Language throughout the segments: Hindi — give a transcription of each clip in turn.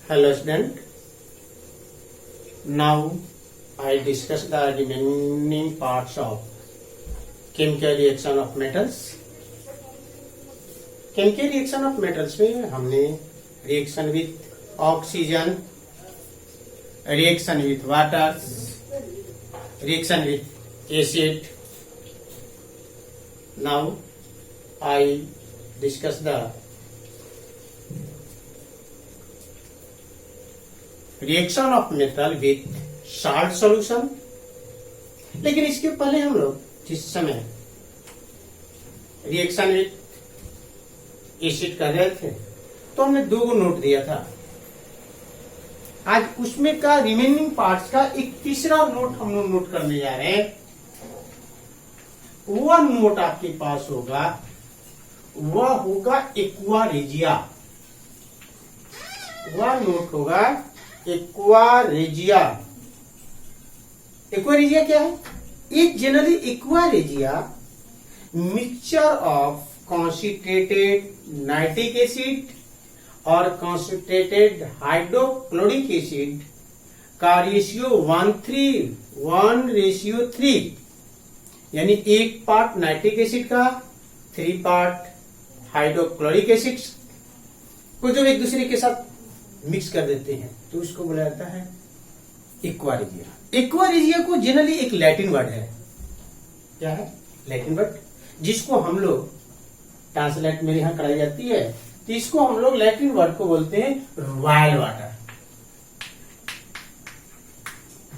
Hello student. Now I discuss the remaining parts of chemical reaction of metals. Chemical reaction of metals में हमने reaction with oxygen, reaction with water, reaction with acid. Now I discuss the reaction of metal with salt solution. लेकिन इसके पहले हम लोग जिस समय रिएक्शन विथ एसिड कर रहे थे तो हमने दो नोट दिया था। आज उसमें का रिमेनिंग पार्ट्स का एक तीसरा नोट हम लोग नोट करने जा रहे हैं। वह नोट आपके पास होगा, वह होगा एक्वा रेजिया। वह नोट होगा एक्वा रेजिया। एक्वा रेजिया क्या है? एक generally aqua regia mixture of concentrated nitric acid और कॉन्सेंट्रेटेड हाइड्रोक्लोरिक एसिड का रेशियो 1:3 यानी 1 पार्ट नाइट्रिक एसिड का 3 पार्ट हाइड्रोक्लोरिक एसिड को जब एक दूसरे के साथ मिक्स कर देते हैं तो उसको बोला जाता है एक्वा रेजिया। एक्वा रेजिया को जनरली एक लैटिन वर्ड है। क्या है? लैटिन वर्ड, जिसको हम लोग ट्रांसलेट मेरे यहां कराई जाती है तो इसको हम लोग लैटिन वर्ड को बोलते हैं रॉयल वाटर।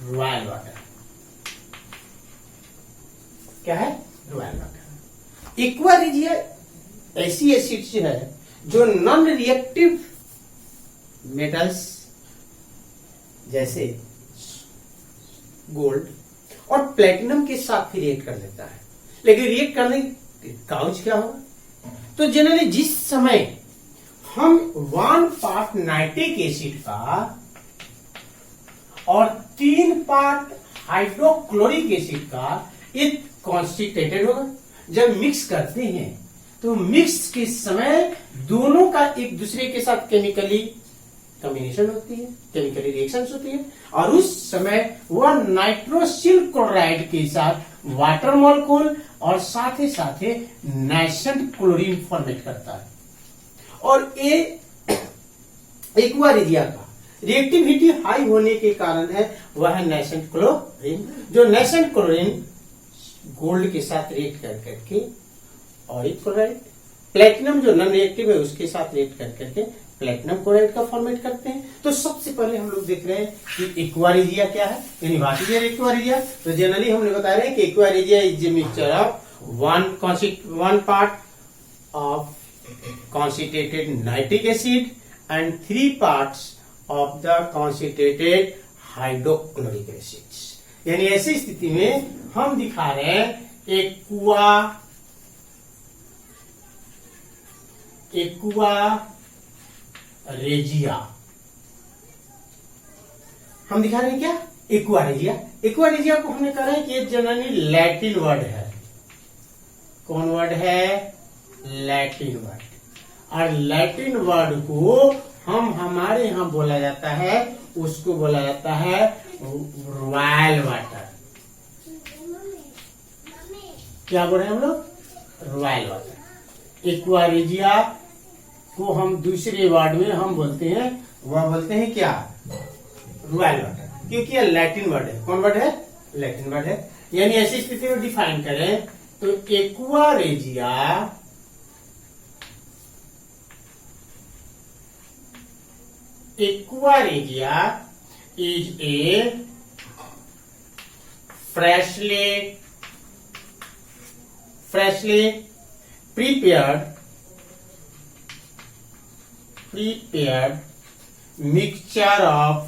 रॉयल वाटर क्या है? Royal water. एक्वा रेजिया ऐसी एसिड्स है जो नॉन रिएक्टिव मेटल्स जैसे गोल्ड और प्लेटिनम के साथ रिएक्ट कर देता है। लेकिन रिएक्ट करने काउच क्या होगा? तो जनरली जिस समय हम 1 पार्ट नाइट्रिक एसिड का और 3 पार्ट हाइड्रोक्लोरिक एसिड का एक कॉन्सेंट्रेटेड होगा, जब मिक्स करते हैं तो मिक्स के समय दोनों का एक दूसरे के साथ केमिकली कॉम्बिनेशन होती है, केमिकली रिएक्शंस होती है और उस समय वह नाइट्रोसिल क्लोराइड के साथ वाटर मॉलिक्यूल और साथ ही नेसेंट क्लोरीन फॉर्मेट करता है। और ये एक्वा रेजिया का रिएक्टिविटी हाई होने के कारण है वह है नेसेंट क्लोरीन। जो नेसेंट क्लोरीन गोल्ड के साथ रिएक्ट कर करके और एक क्लोराइड, प्लेटिनम जो नॉन रिएक्टिव है उसके साथ रिएक्ट कर करके प्लेटिनम क्लोराइड का फॉर्मेट करते हैं। तो सबसे पहले हम लोग देख रहे हैं कि एक्वा रेजिया क्या है, यानी व्हाट इज एक्वा रेजिया। तो जनरली हमने बता रहे हैं कि aqua regia is a mixture of 1 part of concentrated nitric acid and 3 parts of the concentrated hydrochloric acid. यानी ऐसी स्थिति में हम दिखा रहे हैं एक्वा रेजिया। हम दिखा रहे हैं क्या? Aqua regia. एक्वा रेजिया को हमने कहा है कि ये जनरली लैटिन वर्ड है। कौन वर्ड है? Latin word. और लैटिन वर्ड को हम हमारे यहां बोला जाता है, उसको बोला जाता है रॉयल वाटर। क्या बोल रहे हैं हम लोग? Royal water. एक्वा रेजिया को हम दूसरे वर्ड में हम बोलते हैं, वह बोलते हैं क्या? रॉयल वाटर, क्योंकि यह लैटिन वर्ड है। कौन वर्ड है? लैटिन वर्ड है। यानी ऐसी स्थिति में डिफाइन करें तो aqua regia is a freshly prepared mixture of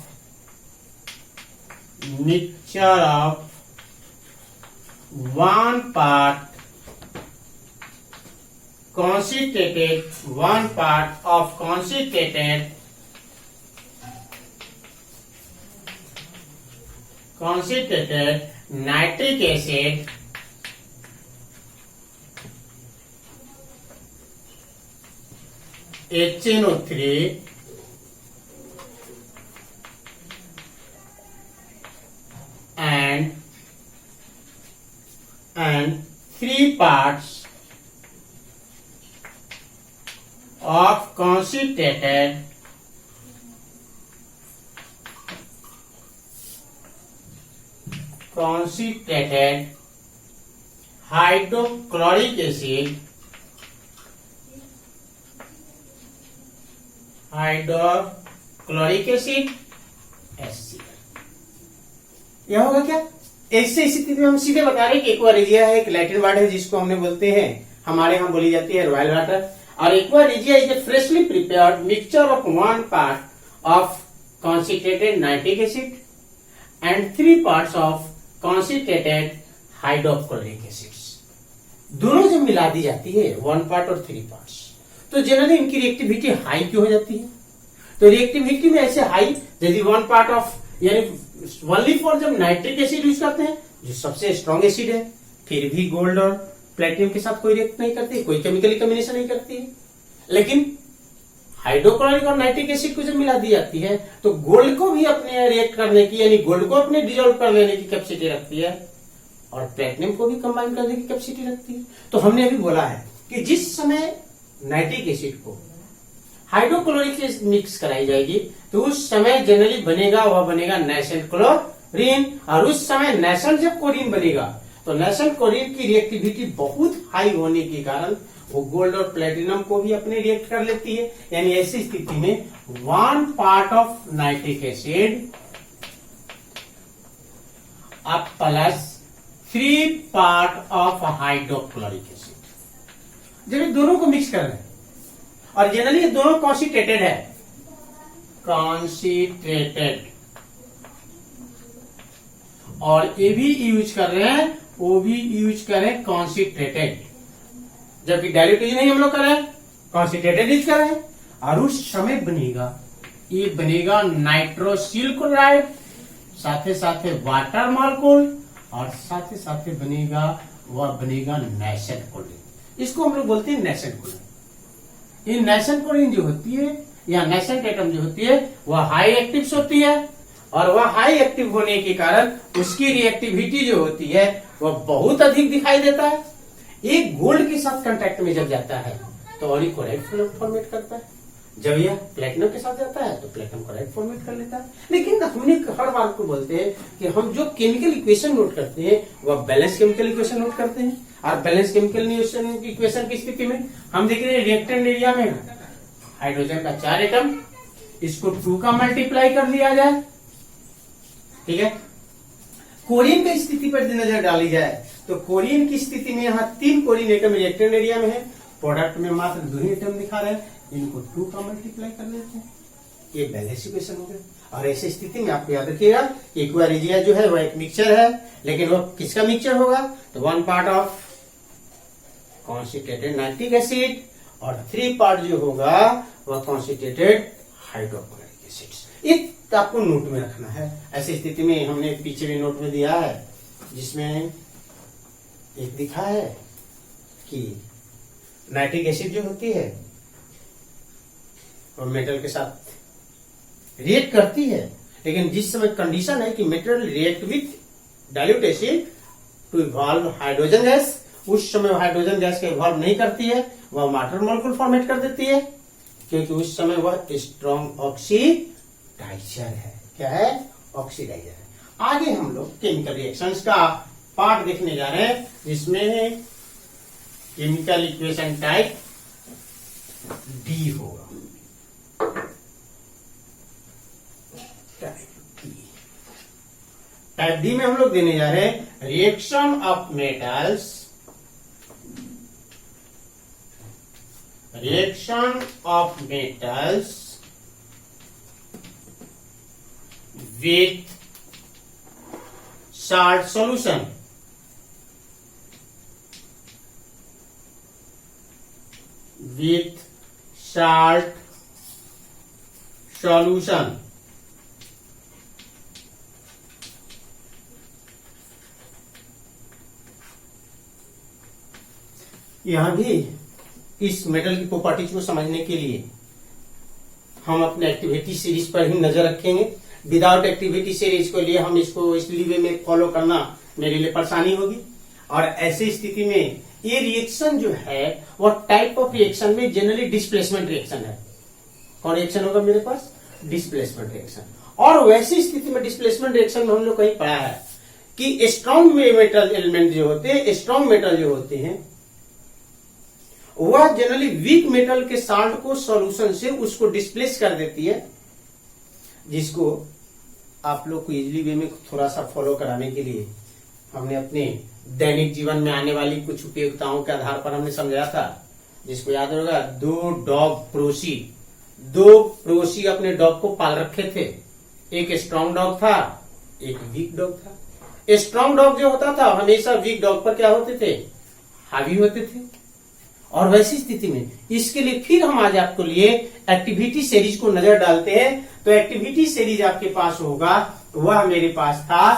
1 part of concentrated nitric acid HNO3 and 3 parts of concentrated hydrochloric acid HCl। यह होगा क्या? ऐसे स्थिति में हम सीधे बता रहे हैं कि एक्वारेजिया है, एक लैटिन वर्ड है जिसको हमने बोलते हैं, हमारे यहाँ बोली जाती है रॉयल वाटर। और aqua regia is a freshly prepared mixture of 1 part of concentrated nitric acid and 3 parts of concentrated hydrochloric acids. दोनों जब मिला दी जाती है 1 पार्ट और 3 पार्ट्स, तो जनरली इनकी रिएक्टिविटी हाई क्यों हो जाती है? तो रिएक्टिविटी में ऐसे हाई, यदि 1 पार्ट ऑफ यानी ओनली फॉर जब नाइट्रिक एसिड यूज करते हैं जो सबसे स्ट्रॉन्ग एसिड है, फिर भी गोल्ड और प्लेटिनम के साथ कोई रिएक्ट नहीं करती, कोई केमिकली कॉम्बिनेशन नहीं करती है। लेकिन हाइड्रोक्लोरिक और नाइट्रिक एसिड को जब मिला दी जाती है तो गोल्ड को भी अपने रिएक्ट करने की, यानी गोल्ड को अपने डिजोल्व कर लेने की कैपेसिटी रखती है और प्लेटिनम को भी कंबाइन करने की कैपेसिटी रखती है। तो हमने अभी बोला है कि जिस समय नाइट्रिक एसिड को हाइड्रोक्लोरिक से मिक्स कराई जाएगी तो उस समय जनरली बनेगा नेसेंट क्लोरीन, और उस समय नेसेंट जब क्लोरीन बनेगा तो नेसेंट क्लोरीन की रिएक्टिविटी बहुत हाई होने के कारण वो गोल्ड और प्लेटिनम को भी अपने रिएक्ट कर लेती है। यानी ऐसी स्थिति में 1 पार्ट ऑफ नाइट्रिक एसिड अब plus 3 part of hydrochloric acid, जब ये दोनों को मिक्स कर रहे हैं, और जनरली ये दोनों कॉन्सेंट्रेटेड है, कॉन्सेंट्रेटेड, और ये भी यूज कर रहे हैं, वो भी यूज करें कॉन्सेंट्रेटेड, जबकि डायल्यूट यूज नहीं हम लोग कर रहे हैं, कॉन्सेंट्रेटेड यूज कर रहे हैं। और उस समय ये बनेगा नाइट्रोसिल क्लोराइड, साथे साथे वाटर मॉलिक्यूल, और साथे साथे बनेगा नेसेंट क्लोरीन। इसको हम लोग बोलते हैं नेसेंट क्लोरीन। ये नेसेंट क्लोरीन जो होती है या नेसेंट एटम जो होती है वह हाई एक्टिव होती है, और वह हाई एक्टिव होने के कारण उसकी रिएक्टिविटी जो होती है वह बहुत अधिक दिखाई देता है। एक गोल्ड के साथ कांटेक्ट में जब जाता है तो और क्लोराइड फॉर्मेट करता है, जब यह प्लेटिनम के साथ जाता है तो प्लेटिनम क्लोराइड फॉर्मेट कर लेता है। लेकिन हमने हर बार को बोलते हैं कि हम जो केमिकल इक्वेशन नोट करते हैं वह बैलेंस केमिकल इक्वेशन नोट करते हैं, और बैलेंस केमिकल इक्वेशन की स्थिति में हम देख रहे हैं रिएक्टेंट एरिया में हाइड्रोजन का 4 एटम, इसको 2 का मल्टीप्लाई कर दिया जाए, ठीक है। क्लोरीन की स्थिति पर नजर डाली जाए तो क्लोरीन की स्थिति में यहाँ 3 क्लोरीन एटम रिएक्टेंट एरिया में है, प्रोडक्ट में मात्र 2 एटम दिखा रहे हैं, इनको 2 का मल्टीप्लाई कर लेते हैं, ये बैलेंस इक्वेशन हो गया। और ऐसी स्थिति में आपको याद रखिएगा एक्वारेजिया जो है वह एक मिक्सचर है, लेकिन वो किसका मिक्सचर होगा? तो 1 part of concentrated nitric acid और 3 पार्ट जो होगा वह कॉन्सेंट्रेटेड हाइड्रोक्लोरिक एसिड। एक आपको नोट में रखना है। ऐसी स्थिति में हमने पीछे भी नोट में दिया है जिसमें एक दिखा है कि नाइट्रिक एसिड जो होती है और मेटल के साथ रिएक्ट करती है, लेकिन जिस समय कंडीशन है कि metal react with dilute acid to evolve hydrogen gas, उस समय हाइड्रोजन गैस के इवॉल्व नहीं करती है, वह वाटर मॉलिक्यूल फॉर्मेट कर देती है, क्योंकि उस समय वह स्ट्रॉन्ग ऑक्सीडाइजर है। क्या है? ऑक्सीडाइजर है। आगे हम लोग केमिकल रिएक्शंस का पार्ट देखने जा रहे हैं, जिसमें केमिकल इक्वेशन टाइप डी होगा। टाइप डी में हम लोग देने जा रहे हैं reaction of metals, with salt solution, यहां भी इस मेटल की प्रॉपर्टीज को समझने के लिए हम अपने एक्टिविटी सीरीज पर ही नजर रखेंगे, विदाउट एक्टिविटी सीरीज को लिए हम इसको इसलिए वे में फॉलो करना मेरे लिए परेशानी होगी। और ऐसी स्थिति में ये रिएक्शन जो है वो टाइप ऑफ रिएक्शन में जनरली डिस्प्लेसमेंट रिएक्शन है। कौन रिएक्शन होगा मेरे पास? Displacement reaction. और वैसी स्थिति में डिस्प्लेसमेंट रिएक्शन में हम लोग कहीं पढ़ा है कि स्ट्रॉन्ग मेटल एलिमेंट जो होते हैं, स्ट्रॉन्ग मेटल जो होते हैं, वह जनरली वीक मेटल के साल्ट को सॉल्यूशन से उसको डिस्प्लेस कर देती है, जिसको आप लोग को इजिली वे में थोड़ा सा फॉलो कराने के लिए हमने अपने दैनिक जीवन में आने वाली कुछ उपयोगिताओं के आधार पर हमने समझाया था, जिसको याद होगा। दो प्रोसी अपने डॉग को पाल रखे थे। एक स्ट्रॉन्ग डॉग था, एक वीक डॉग था। स्ट्रॉन्ग डॉग जो होता था हमेशा वीक डॉग पर क्या होते थे? हावी होते थे। और वैसी स्थिति में इसके लिए फिर हम आज आपको लिए एक्टिविटी सीरीज को नजर डालते हैं। तो एक्टिविटी सीरीज आपके पास होगा, वह मेरे पास था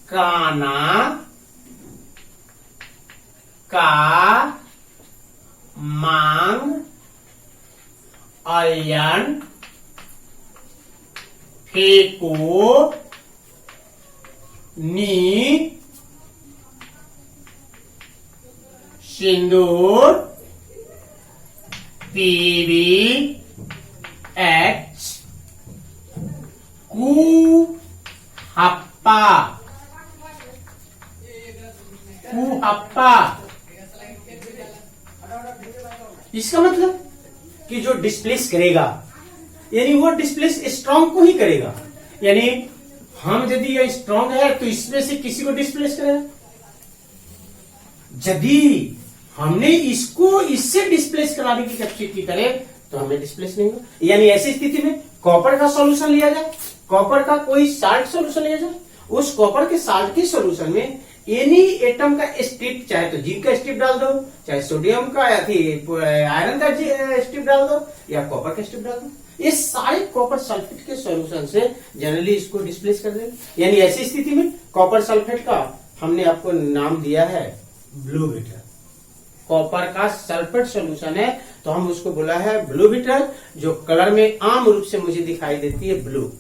काना का मांग आयन फेंको नी सिंदूर पीवी एच कुहप्पा इसका मतलब कि जो डिस्प्लेस करेगा यानी वो डिस्प्लेस स्ट्रॉन्ग को ही करेगा। यानी हम यदि ये स्ट्रॉन्ग है तो इसमें से किसी को डिस्प्लेस करेगा। यदि हमने इसको इससे डिस्प्लेस कराने की कैपेसिटी करे तो हमें डिस्प्लेस नहीं होगा। यानी ऐसी स्थिति में कॉपर का सॉल्यूशन लिया जाए, कॉपर का कोई साल्ट सॉल्यूशन लिया जाए, उस कॉपर के साल्ट के सॉल्यूशन में एनी एटम का स्ट्रिप, चाहे तो जिंक का स्ट्रिप डाल दो, चाहे सोडियम का या आयरन का स्ट्रिप डाल दो, या कॉपर का स्ट्रिप डाल दो, ये सारे कॉपर सल्फेट के सॉल्यूशन से जनरली इसको डिस्प्लेस कर देंगे। यानी ऐसी स्थिति में कॉपर सल्फेट का हमने आपको नाम दिया है ब्लू बिटर। कॉपर का सल्फेट सॉल्यूशन है तो हम उसको बोला है ब्लू बिटर, जो कलर में आम रूप से मुझे दिखाई देती है ब्लू,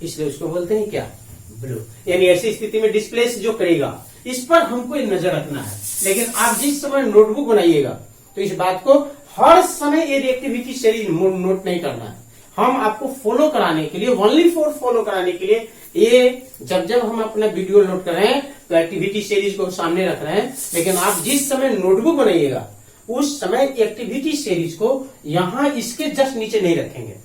इसलिए उसको बोलते हैं क्या? ब्लू। यानी ऐसी स्थिति में डिस्प्लेस जो करेगा इस पर हमको नजर रखना है। लेकिन आप जिस समय नोटबुक बनाइएगा तो इस बात को हर समय ये रिएक्टिविटी सीरीज नोट नहीं करना है। हम आपको फॉलो कराने के लिए, ओनली फॉर फॉलो कराने के लिए, ये जब हम अपना वीडियो लोड कर रहे हैं तो एक्टिविटी सीरीज को सामने रख रहे हैं। लेकिन आप जिस समय नोटबुक बनाइएगा उस समय एक्टिविटी सीरीज को यहां इसके जस्ट नीचे नहीं रखेंगे,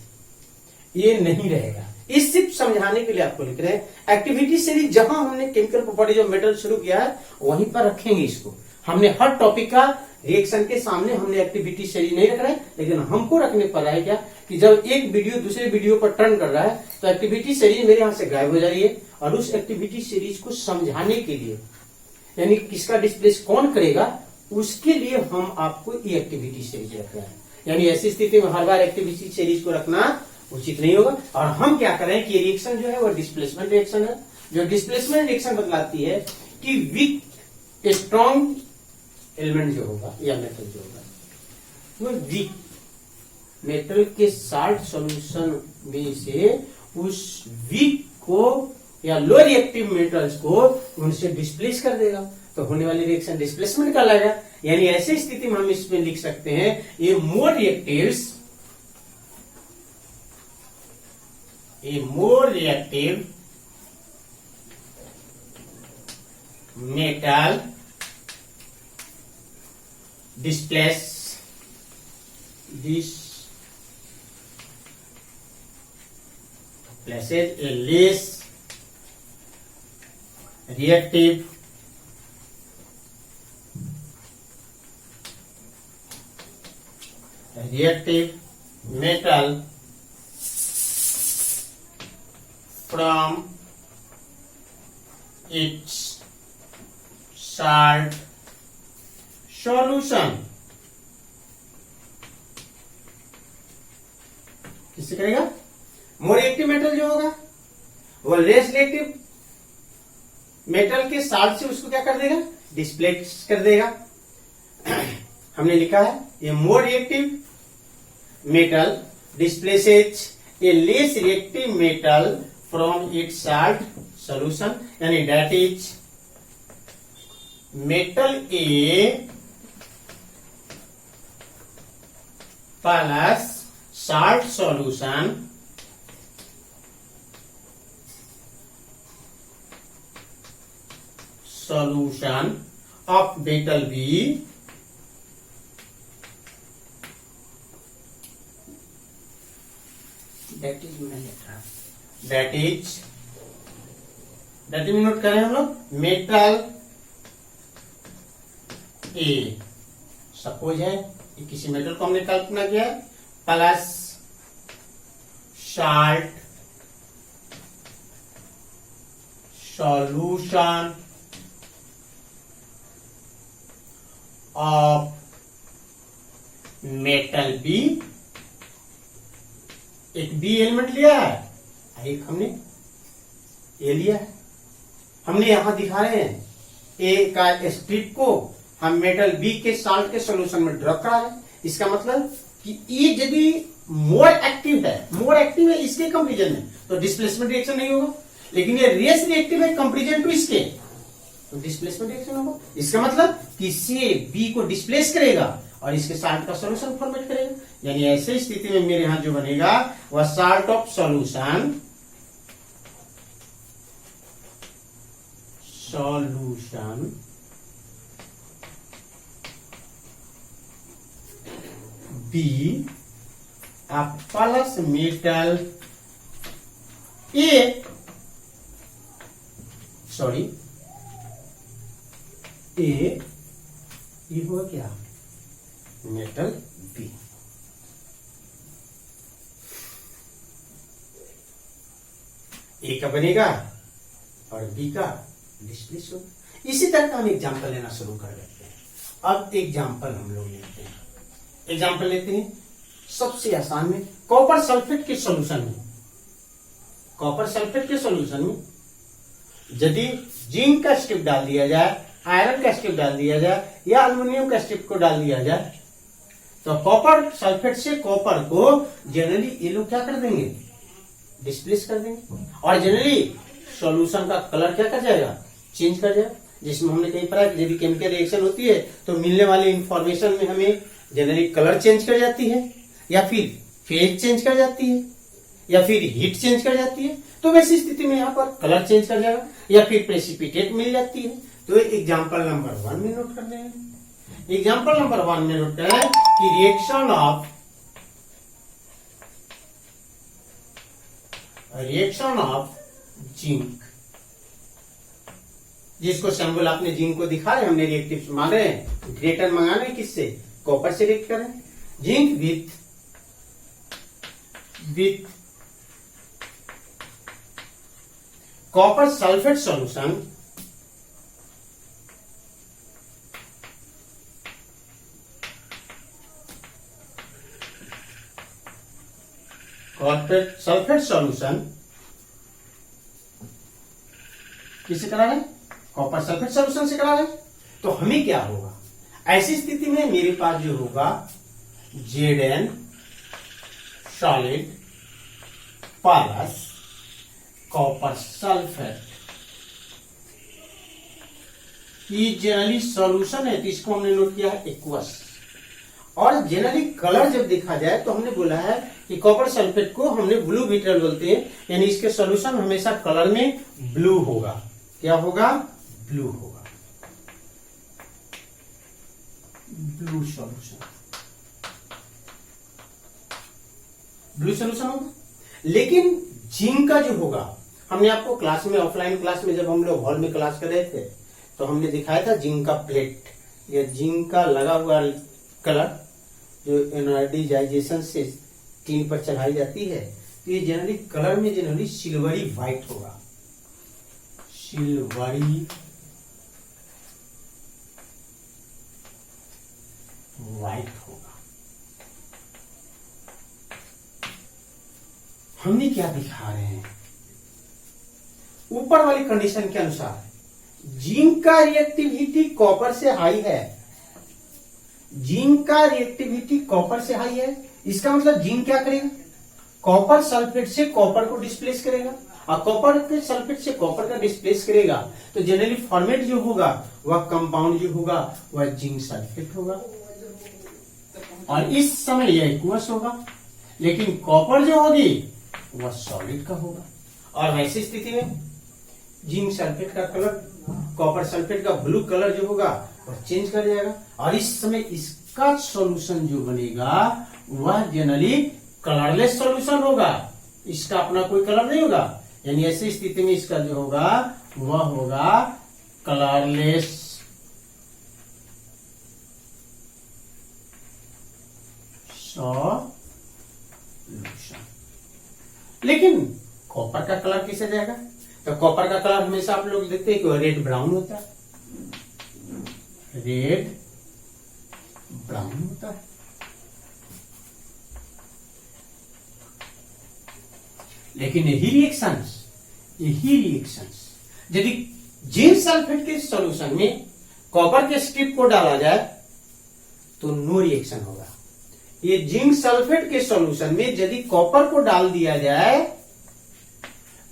ये नहीं रहेगा। इस सिर्फ समझाने के लिए आपको लिख रहे हैं। एक्टिविटी सीरीज जहां हमने केमिकल प्रॉपर्टीज ऑफ मेटल शुरू किया है वहीं पर रखेंगे इसको। हमने हर टॉपिक का रिएक्शन के सामने हमने एक्टिविटी सीरीज नहीं रख रहे हैं, लेकिन हमको रखने पर है क्या कि जब एक वीडियो दूसरे वीडियो पर टर्न कर रहा है तो एक्टिविटी सीरीज मेरे यहां से गायब हो जा रही है। और उस एक्टिविटी सीरीज को समझाने के लिए, यानी किसका डिस्प्लेस कौन करेगा, उसके लिए हम आपको ये एक्टिविटी सीरीज रख रहे हैं। यानी ऐसी स्थिति में हर बार एक्टिविटी सीरीज को रखना उचित नहीं होगा। और हम क्या करें कि रिएक्शन जो है वो डिस्प्लेसमेंट रिएक्शन है। जो डिस्प्लेसमेंट रिएक्शन बतलाती है कि वीक स्ट्रॉन्ग एलिमेंट जो होगा या मेटल जो होगा वो वीक मेटल के साल्ट सॉल्यूशन में से उस वीक को या लो रिएक्टिव मेटल्स को उनसे डिस्प्लेस कर देगा, तो होने वाली रिएक्शन डिस्प्लेसमेंट कहलाएगा। यानी ऐसी स्थिति में हम इसमें लिख सकते हैं ये more reactive metal displaces a less reactive metal from its salt solution। किससे करेगा? मोर रिएक्टिव मेटल जो होगा वो लेस रिएक्टिव मेटल के साल्ट से उसको क्या कर देगा? डिस्प्लेस कर देगा। हमने लिखा है ये more reactive metal displaces a less reactive metal from it salt solution, यानी that is metal A plus salt solution of metal B that is note करें हम लोग मेटल ए, सपोज है कि किसी मेटल को हमने कल्पना किया plus salt solution of metal B, एक बी एलिमेंट लिया है, एक हमने ए लिया है। हमने यहां दिखा रहे हैं ए का स्ट्रिप को हम मेटल बी के साल्ट के सॉल्यूशन में ड्रॉप करा रहे हैं। इसका मतलब कि ये यदि मोर एक्टिव है इसके कंपेरिजन में तो डिस्प्लेसमेंट रिएक्शन नहीं होगा, लेकिन ये रेस रिएक्टिव है कंपेरिजन टू इसके तो डिस्प्लेसमेंट रिएक्शन होगा। इसका मतलब कि सी बी को डिस्प्लेस करेगा और इसके साल्ट का सॉल्यूशन फॉर्मेट करेगा, यानी ऐसे स्थिति में मेरे यहां जो बनेगा वह salt of solution B plus metal A, sorry A होगा क्या मेटल बी। ए का बनेगा और बी का डिस्प्लेस होगा। इसी तरह का हम एग्जाम्पल लेना शुरू कर देते हैं। अब एग्जाम्पल हम लोग लेते हैं, एग्जाम्पल लेते हैं सबसे आसान में कॉपर सल्फेट के सॉल्यूशन में। कॉपर सल्फेट के सॉल्यूशन में यदि जिंक का स्ट्रिप डाल दिया जाए, आयरन का स्ट्रिप डाल दिया जाए या एल्युमिनियम का स्ट्रिप को डाल दिया जाए तो कॉपर सल्फेट से कॉपर को जनरली ये लोग क्या कर देंगे डिस्प्लेस कर देंगे और जनरली सॉल्यूशन का कलर क्या कर जाएगा चेंज कर जाएगा। जिसमें हमने कहीं पढ़ा यदि केमिकल रिएक्शन होती है तो मिलने वाली इंफॉर्मेशन में हमें जनरली कलर चेंज कर जाती है या फिर फेज चेंज कर जाती है या फिर हीट चेंज कर जाती है। तो वैसी स्थिति में यहाँ पर कलर चेंज कर जाएगा या फिर प्रेसिपिटेट मिल जाती है। तो एग्जाम्पल नंबर 1 में नोट कर लेंगे। एग्जाम्पल नंबर 1 में नोट करें कि रिएक्शन ऑफ जिंक, जिसको सिंबल आपने जिंक को दिखा रहे हमने रिएक्टिव मांग रहे हैं, ग्रेटर मंगा रहे हैं किससे कॉपर से रिएक्ट करें zinc with copper sulphate solution copper sulphate solution किससे करा रहे कॉपर सल्फेट सॉल्यूशन से करा रहे। तो हमें क्या होगा ऐसी स्थिति में मेरे पास जो होगा Zn solid plus copper sulphate, ये जनरली सॉल्यूशन है तो इसको हमने नोट किया है एक्वस। और जनरली कलर जब देखा जाए तो हमने बोला है कि कॉपर सल्फेट को हमने ब्लू विट्रियल बोलते हैं, यानी इसके सॉल्यूशन हमेशा कलर में ब्लू होगा। क्या होगा ब्लू होगा, ब्लू सॉल्यूशन, ब्लू सॉल्यूशन होगा। लेकिन जिंक का जो होगा हमने आपको क्लास में ऑफलाइन क्लास में जब हम लोग हॉल में क्लास कर रहे थे तो हमने दिखाया था जिंक का प्लेट या जिंक का लगा हुआ कलर जो एनर्जाइजेशन से टीन पर चढ़ाई जाती है तो ये जनरली कलर में जनरली सिल्वरी व्हाइट होगा, सिल्वरी व्हाइट होगा। हमने क्या दिखा रहे हैं ऊपर वाली कंडीशन के अनुसार जिंक का रिएक्टिविटी कॉपर से हाई है, जिंक का रिएक्टिविटी कॉपर से हाई है। इसका मतलब जिंक क्या करेगा कॉपर सल्फेट से कॉपर को डिस्प्लेस करेगा और कॉपर के सल्फेट से कॉपर का डिस्प्लेस करेगा, तो जनरली फॉर्मेट जो होगा वह कंपाउंड जो होगा वह जिंक सल्फेट होगा, और इस समय यह एक्वस होगा, लेकिन कॉपर जो होगी वह सॉलिड का होगा। और वैसी स्थिति में जिंक सल्फेट का कलर कॉपर सल्फेट का ब्लू कलर जो होगा वह चेंज कर जाएगा, और इस समय इसका सॉल्यूशन जो बनेगा वह जनरली कलरलेस सॉल्यूशन होगा, इसका अपना कोई कलर नहीं होगा। यानी ऐसी स्थिति में इसका जो होगा वह होगा कलरलेस सॉल्यूशन। लेकिन कॉपर का कलर कैसे जाएगा? तो कॉपर का कलर हमेशा आप लोग देखते हैं कि रेड ब्राउन होता है, रेड ब्राउन होता है। लेकिन यही रिएक्शंस यदि जिंक सल्फेट के सॉल्यूशन में कॉपर के स्ट्रिप को डाला जाए तो नो रिएक्शन होगा। ये जिंक सल्फेट के सॉल्यूशन में यदि कॉपर को डाल दिया जाए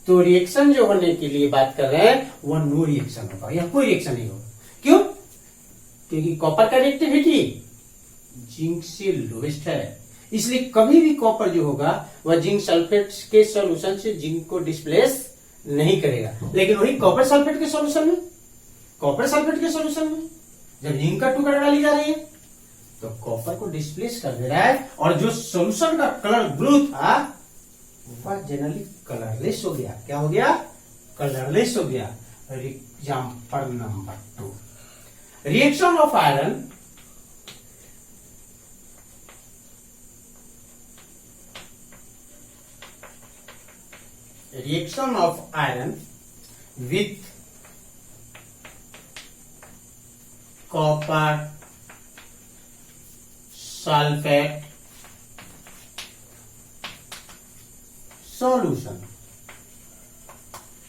तो रिएक्शन जो होने के लिए बात कर रहे हैं वह नो रिएक्शन होगा, या कोई रिएक्शन नहीं होगा। क्यों? क्योंकि कॉपर का रिएक्टिविटी जिंक से लोएस्ट है, इसलिए कभी भी कॉपर जो होगा वह जिंक सल्फेट के सॉल्यूशन से जिंक को डिस्प्लेस नहीं करेगा। लेकिन वही कॉपर सल्फेट के सॉल्यूशन में जब जिंक का टुकड़ा डाली जा रही है तो कॉपर को डिस्प्लेस कर दे रहा है, और जो सॉल्यूशन का कलर ब्लू था वह जनरली कलरलेस हो गया। क्या हो गया? कलरलेस हो गया। Example number 2, reaction of iron with copper sulfate solution.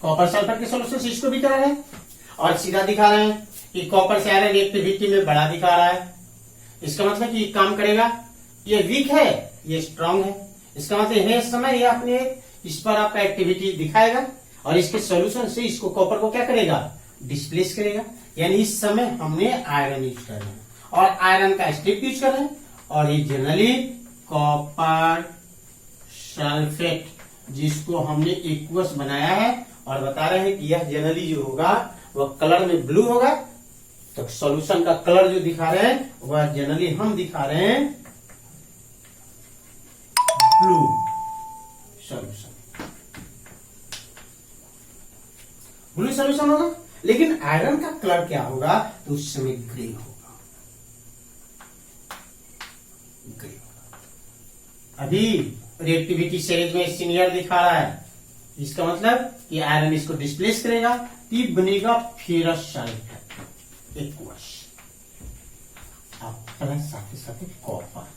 Copper sulphate के सॉल्यूशन से इसको भी करा रहे हैं और सीधा दिखा रहे हैं कि कॉपर से आयरन रिएक्टिविटी में बड़ा दिखा रहा है। इसका मतलब कि काम करेगा, ये वीक है ये स्ट्रांग है। इसका मतलब है इस समय ये अपने इस पर आपका एक्टिविटी दिखाएगा, और इसके सॉल्यूशन से इसको कॉपर को क्या करेगा? डिस्प्लेस करेगा। यानी इस समय हमने आयरन यूज कर रहे हैं और आयरन का स्ट्रिप यूज कर रहे हैं, और ये जनरली कॉपर सल्फेट जिसको हमने एक्वस बनाया है और बता रहे हैं कि यह जनरली जो होगा वह कलर में ब्लू होगा। तो सॉल्यूशन का कलर जो दिखा रहे हैं वह जनरली हम दिखा रहे हैं ब्लू सॉल्यूशन, ब्लू सॉल्यूशन होगा। लेकिन आयरन का कलर क्या होगा? तो उस समय ग्रे होगा, ग्रे होगा। अभी रिएक्टिविटी सीरीज में सीनियर दिखा रहा है, इसका मतलब कि आयरन इसको डिस्प्लेस करेगा, तब बनेगा फेरस सल्फेट एक्वस, साथ साथ कॉपर।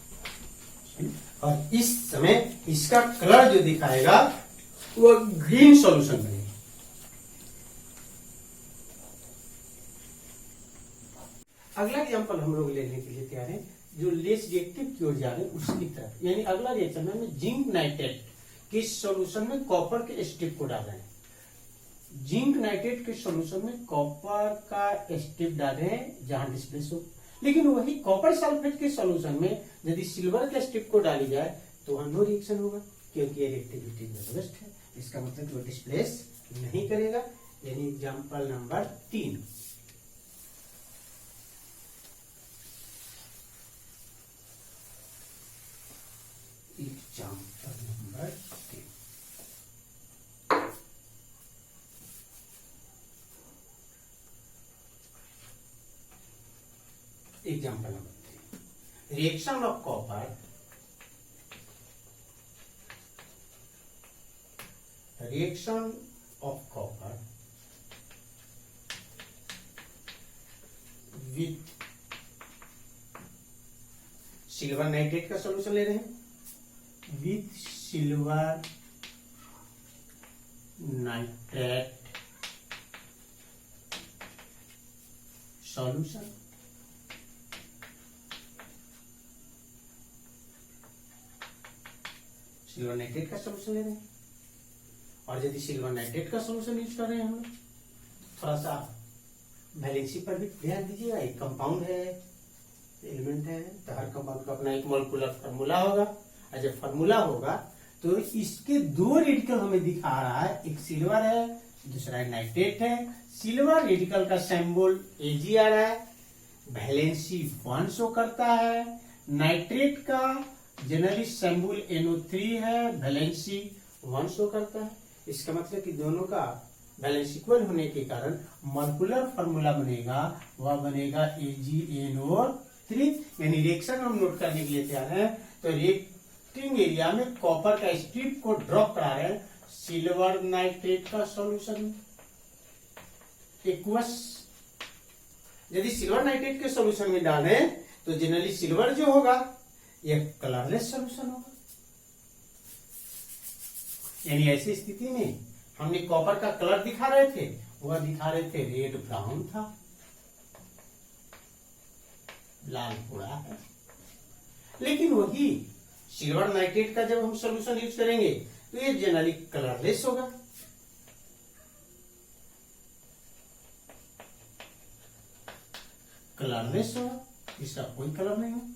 और इस समय इसका कलर जो दिखाएगा वो ग्रीन सॉल्यूशन बनेगा। अगला एग्जांपल हम लोग लेने के लिए तैयार हैं, जो लेस रिएक्टिव की ओर जा रहे हैं उसकी तरफ। यानी अगला रिएक्शन में जिंक नाइट्रेट के सॉल्यूशन में कॉपर के स्ट्रिप को डाल रहे हैं। जिंक नाइट्रेट के सॉल्यूशन में कॉपर का स्ट्रिप डाल रहे हैं जहां डिस्प्लेस हो। लेकिन वही कॉपर सल्फेट के सॉल्यूशन में यदि सिल्वर के स्ट्रिप को डाली जाए तो वहां नो रिएक्शन होगा, क्योंकि ये रिएक्टिविटी में लोएस्ट है। इसका मतलब वो डिस्प्लेस नहीं करेगा। यानी example number 3, example number 3, example number 3, reaction of copper with silver nitrate का सॉल्यूशन ले रहे हैं, with silver nitrate solution. Silver nitrate का सॉल्यूशन ले रहे हैं और यदि सिल्वर नाइट्रेट का सोल्यूशन यूज कर रहे हैं हम लोग, थोड़ा सा वैलेंसी पर भी ध्यान दीजिएगा। एक कंपाउंड है, एलिमेंट है, तो हर कंपाउंड का अपना एक मॉलिक्यूलर फार्मूला होगा, और जब फार्मूला होगा तो इसके दो रेडिकल हमें दिखा रहा है, एक सिल्वर है, दूसरा नाइट्रेट है। सिल्वर रेडिकल का सिंबल Ag आ रहा है, वैलेंसी 1 शो करता है। नाइट्रेट का जनरली सिंबल NO3 है, वैलेंसी 1 शो करता है। इसका मतलब कि दोनों का बैलेंस इक्वल होने के कारण मॉलिक्यूलर फार्मूला बनेगा, वह बनेगा AgNO3। यानी रिएक्शन हम नोट करने के लिए तैयार हैं। तो रिएक्टिंग एरिया में कॉपर का स्ट्रिप को ड्रॉप करा रहे हैं सिल्वर नाइट्रेट का सॉल्यूशन एक्वस। यदि सिल्वर नाइट्रेट के सॉल्यूशन में डालें तो जनरली सिल्वर जो होगा यह कलरलेस सॉल्यूशन होगा। यानी ऐसी स्थिति में हमने कॉपर का कलर दिखा रहे थे, वह दिखा रहे थे रेड ब्राउन था, लाल पूरा है। लेकिन वही सिल्वर नाइट्रेट का जब हम सॉल्यूशन यूज करेंगे तो ये जनरली कलरलेस होगा। कलरलेस होगा, इसका कोई कलर नहीं होगा।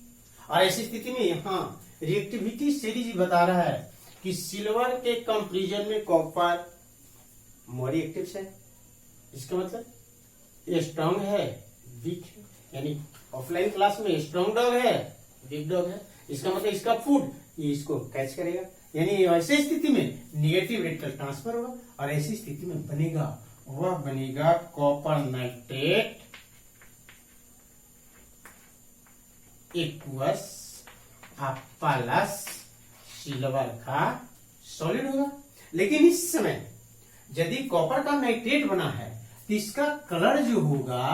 और ऐसी स्थिति में यहां रिएक्टिविटी सीरीज बता रहा है कि सिल्वर के कंपैरिजन में कॉपर मोर एक्टिव है। इसका मतलब ये स्ट्रांग है, वीक है। यानी ऑफलाइन क्लास में स्ट्रांग डॉग है, वीक डॉग है। इसका मतलब इसका फूड ये इसको कैच करेगा। यानी ऐसी स्थिति में निगेटिव रेडिकल ट्रांसफर होगा, और ऐसी स्थिति में बनेगा वह बनेगा copper nitrate equals plus silver का सॉलिड होगा। लेकिन इस समय यदि कॉपर का नाइट्रेट बना है तो इसका कलर जो होगा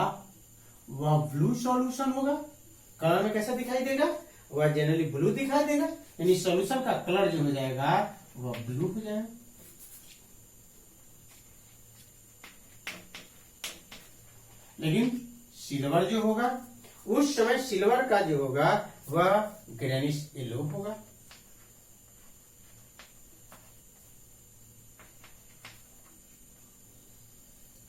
वह ब्लू सॉल्यूशन होगा। कलर में कैसा दिखाई देगा, वह जनरली ब्लू दिखाई देगा। यानी सॉल्यूशन का कलर जो हो जाएगा वह ब्लू हो जाएगा। लेकिन सिल्वर जो होगा उस समय सिल्वर का जो होगा वह ग्रेनिश येलो होगा।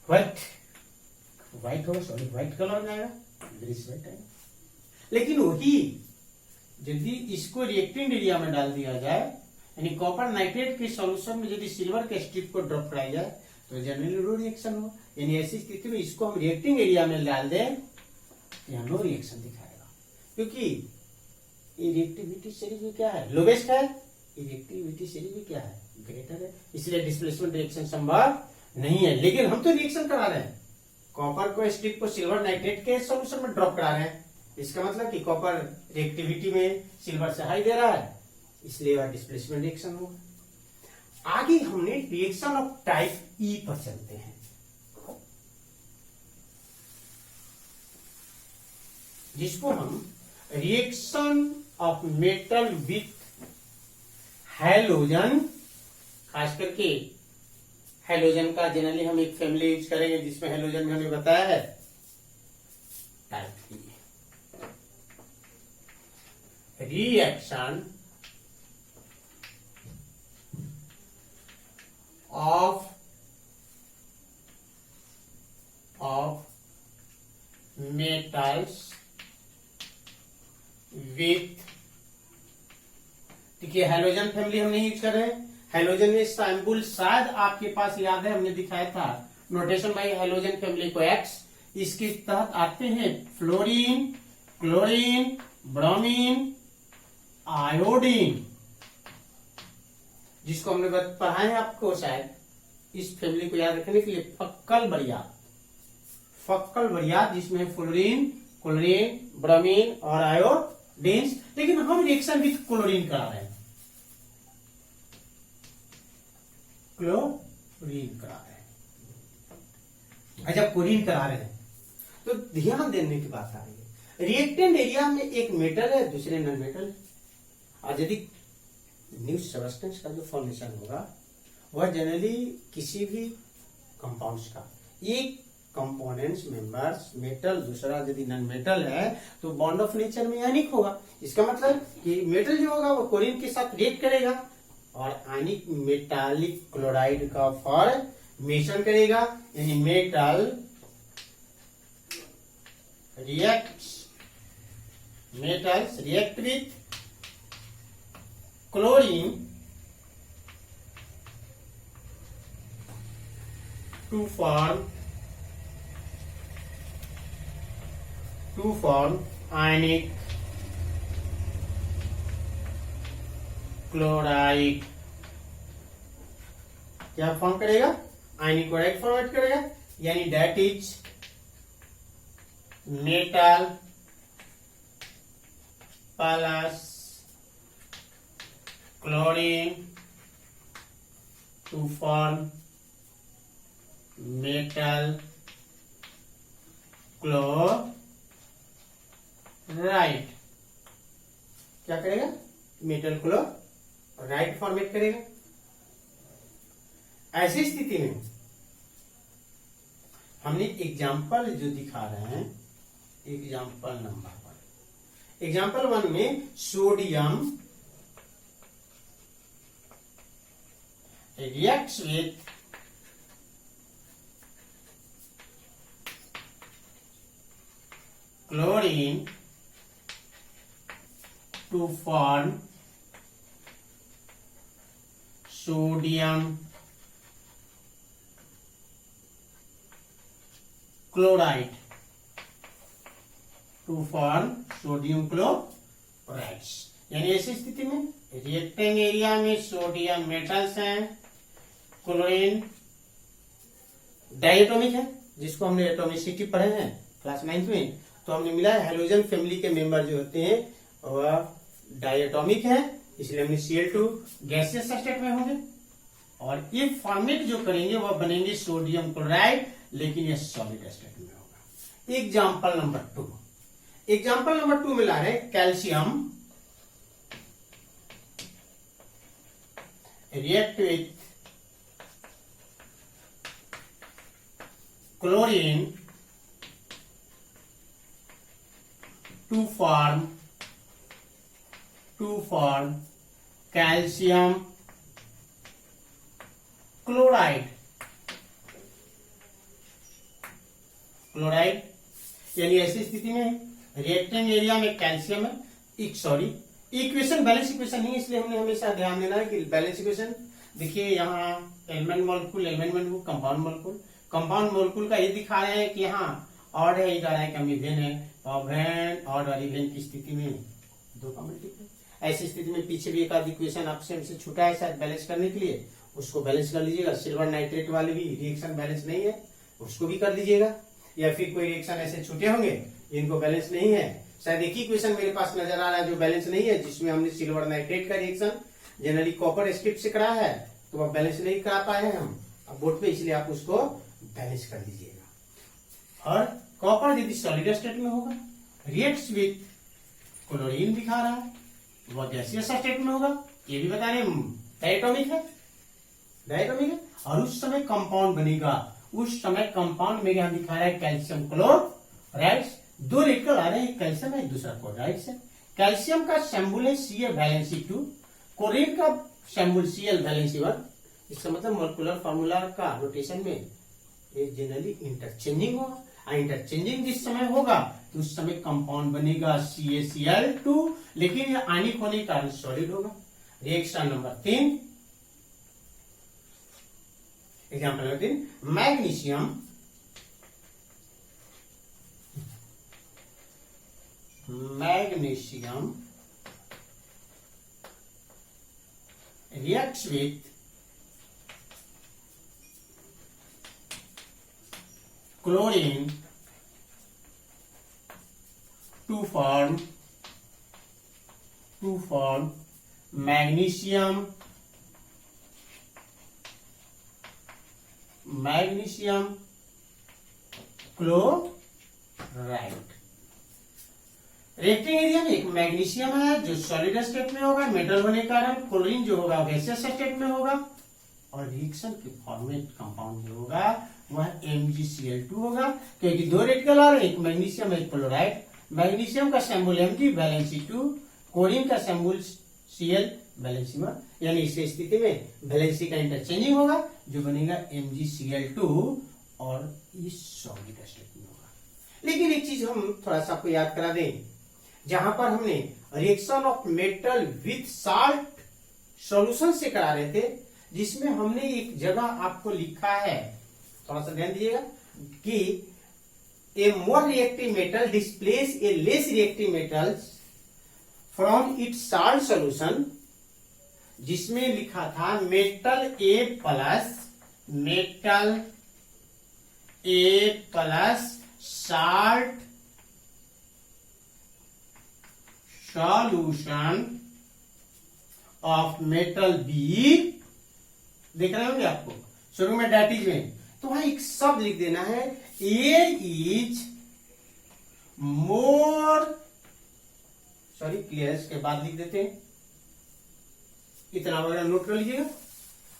व्हाइट होगा, सॉरी व्हाइट कलर में आएगा, ग्रीस व्हाइट आएगा। लेकिन वही यदि इसको रिएक्टिंग एरिया में डाल दिया जाए, यानी कॉपर नाइट्रेट के सॉल्यूशन में यदि सिल्वर के स्ट्रिप को ड्रॉप कराया जाए तो जनरली नो रिएक्शन हो। यानी ऐसी स्थिति में इसको हम रिएक्टिंग एरिया में डाल दें, यहाँ नो रिएक्शन दिखाएगा, क्योंकि ये रिएक्टिविटी सीरीज भी क्या है, लोवेस्ट है। रिएक्टिविटी सीरीज भी क्या है, ग्रेटर है। इसलिए डिस्प्लेसमेंट रिएक्शन संभव नहीं है। लेकिन हम तो रिएक्शन करा रहे हैं, कॉपर को स्ट्रिप को सिल्वर नाइट्रेट के सॉल्यूशन में ड्रॉप करा रहे हैं। इसका मतलब कि कॉपर रिएक्टिविटी में सिल्वर से हाई दे रहा है, इसलिए वह डिस्प्लेसमेंट रिएक्शन होगा। आगे हमने रिएक्शन ऑफ टाइप ई पर चलते हैं। जिसको हम reaction of metal with halogen, खास करके हैलोजन का जनरली हम एक फैमिली यूज करेंगे जिसमें हैलोजन में हमें बताया है type E. Reaction of metals with, देखिए हैलोजन फैमिली हम नहीं यूज कर रहे हैं। हैलोजन में सैंपल शायद आपके पास याद है, हमने दिखाया था नोटेशन बाई हैलोजन फैमिली को एक्स। इसके तहत आते हैं फ्लोरीन, क्लोरीन, ब्रोमीन, आयोडीन, जिसको हमने पढ़ाया है आपको शायद। इस फैमिली को याद रखने के लिए फक्कल बरियात जिसमें फ्लोरीन, क्लोरीन, ब्रोमीन और आयोडीन। लेकिन हम रिएक्शन विथ क्लोरीन करा रहे हैं, क्लोरीन करा रहे हैं। जब क्लोरीन करा रहे हैं तो ध्यान देने की बात आ रही है, रिएक्टेंट एरिया में एक मेटल है, दूसरे नॉन मेटल है। और यदि न्यू सब्सटेंस का जो फॉर्मेशन होगा वह जनरली किसी भी कंपाउंड्स का एक कंपोनेंट्स मेंबर्स मेटल, दूसरा यदि नॉन मेटल है तो बॉन्ड ऑफ नेचर में अनिक होगा। इसका मतलब कि मेटल जो होगा वो क्लोरीन के साथ रिएक्ट करेगा और आयनिक मेटालिक क्लोराइड का फॉर्मेशन करेगा, यानी metal react with chlorine to form ionic chloride. क्या फॉर्म करेगा? आयनिक क्लोराइड फॉर्मेट करेगा, यानी that is metal plus chlorine to form metal chloride. क्या करेगा? मेटल क्लोराइड फॉर्मेट करेगा। ऐसी स्थिति में हमने एग्जाम्पल जो दिखा रहे हैं, एग्जाम्पल नंबर 1, एग्जाम्पल 1 में sodium reacts with chlorine to form sodium chloride यानी ऐसी स्थिति में रिएक्टिंग एरिया में सोडियम मेटल्स हैं, क्लोरीन डायटोमिक है, जिसको हमने एटोमिसिटी पढ़े हैं क्लास 9 में, तो हमने मिला है हेलोजन फैमिली के मेंबर जो होते हैं वह डायटोमिक है, इसलिए हमने Cl2 गैसियस स्टेट में होंगे, और ये फॉर्मेट जो करेंगे वह बनेंगे सोडियम क्लोराइड, लेकिन यह सॉलिड स्टेट में होगा। एग्जाम्पल नंबर 2 में ला रहे calcium react with chlorine to form calcium chloride यानी ऐसी स्थिति में रिएक्टिंग एरिया में कैल्शियम है, इक्वेशन बैलेंस इक्वेशन नहीं, इसलिए हमने हमेशा ध्यान देना है कि बैलेंस इक्वेशन देखिए यहाँ एलिमेंट मॉलिक्यूल कंपाउंड मॉलिक्यूल का ये दिखा रहे हैं कि यहाँ ऑड है, इधर है कि इथेन है, ऑड और इवेन की स्थिति में 2 का मल्टीपल। ऐसी स्थिति में पीछे भी एक आध इक्वेशन आपसे हमसे छूटा है शायद बैलेंस करने के लिए, उसको बैलेंस कर लीजिएगा। सिल्वर नाइट्रेट वाले भी रिएक्शन बैलेंस नहीं है, उसको भी कर लीजिएगा, या फिर कोई रिएक्शन ऐसे छूटे होंगे इनको बैलेंस नहीं है, शायद एक ही इक्वेशन मेरे पास नजर आ रहा है जो बैलेंस नहीं है, जिसमें हमने सिल्वर नाइट्रेट का रिएक्शन जनरली कॉपर स्क्रिप्ट से कराया है, तो वह बैलेंस नहीं करा पाए हैं हम अब बोर्ड पे, इसलिए आप उसको बैलेंस कर दीजिएगा। और कॉपर यदि सॉलिड स्टेट में होगा, रिएक्ट्स विथ क्लोरीन दिखा रहा है, वह गैसियस स्टेट में होगा, ये भी बता रहे डायटोमिक है, और उस समय कंपाउंड बनेगा, उस समय कंपाउंड में यहां दिखा रहा है कैल्शियम क्लोराइड, 2 रेडिकल आ रहे हैं, कैल्शियम है, दूसरा क्लोराइड है। कैल्शियम का सिंबल है Cl वैलेंसी 2, क्लोरीन का सिंबल Cl वैलेंसी 1। इसका मतलब मोलिकुलर फार्मूला का रोटेशन में ये जनरली इंटरचेंजिंग होगा, इंटरचेंजिंग जिस समय होगा तो उस समय कंपाउंड बनेगा CaCl2, लेकिन यह आयनिक होने के कारण सॉलिड होगा। Reaction number 3, example number 3, magnesium reacts with chlorine to form magnesium chloride. Reacting area में एक मैग्नीशियम है जो सॉलिड स्टेट में होगा, मेटल होने के कारण, क्लोरीन जो होगा गैसियस स्टेट में होगा, और रिएक्शन के फॉर्मेट कंपाउंड जो होगा वह MgCl2 होगा, क्योंकि 2 रेडिकल आ रहे हैं, एक मैग्नीशियम एक क्लोराइड। मैग्नीशियम का सिंबल Mg वैलेंसी 2, क्लोरीन का सिंबल Cl वैलेंसीमर, यानी इस स्थिति में वैलेंसी का इंटरचेंजिंग होगा, जो बनेगा MgCl2 और इस सॉलिड स्टेट में होगा। लेकिन एक चीज हम थोड़ा सा आपको याद करा दें, जहां पर हमने reaction of metal with salt solution से करा रहे थे, जिसमें हमने एक जगह आपको लिखा है, थोड़ा सा ध्यान दीजिएगा, कि a more reactive metal displace a less reactive metals from its salt solution, जिसमें लिखा था metal A plus salt solution of metal B, देख रहे होंगे आपको शुरू में डैट में, तो वहां एक शब्द लिख देना है, air is more, sorry clearance के बाद लिख देते हैं, इतना वगैरह नोट कर लीजिएगा।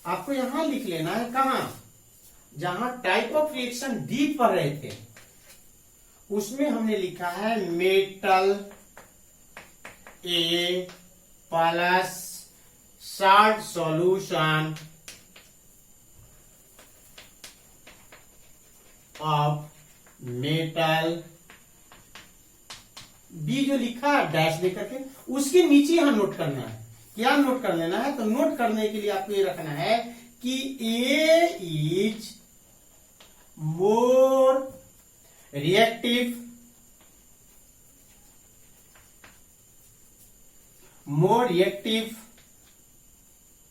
आपको यहां लिख लेना है, कहां, जहां टाइप ऑफ रिएक्शन डी पढ़ रहे थे उसमें हमने लिखा है metal A plus salt solution of metal B, जो लिखा है डैश दे करके, उसके नीचे यहां नोट करना है। क्या नोट कर लेना है? तो नोट करने के लिए आपको ये रखना है कि A is more reactive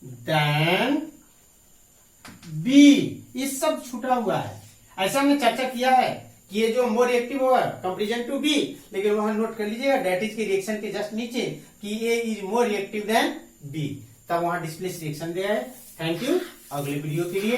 than B. ये सब छूटा हुआ है, ऐसा हमने चर्चा किया है कि ये जो मोर रिएक्टिव होगा कंपेरिजन टू बी, लेकिन वहां नोट कर लीजिएगा डेट इज के रिएक्शन के जस्ट नीचे कि A is more reactive than B, तब वहां डिस्प्लेस रिएक्शन दिया है। Thank you. अगले वीडियो के लिए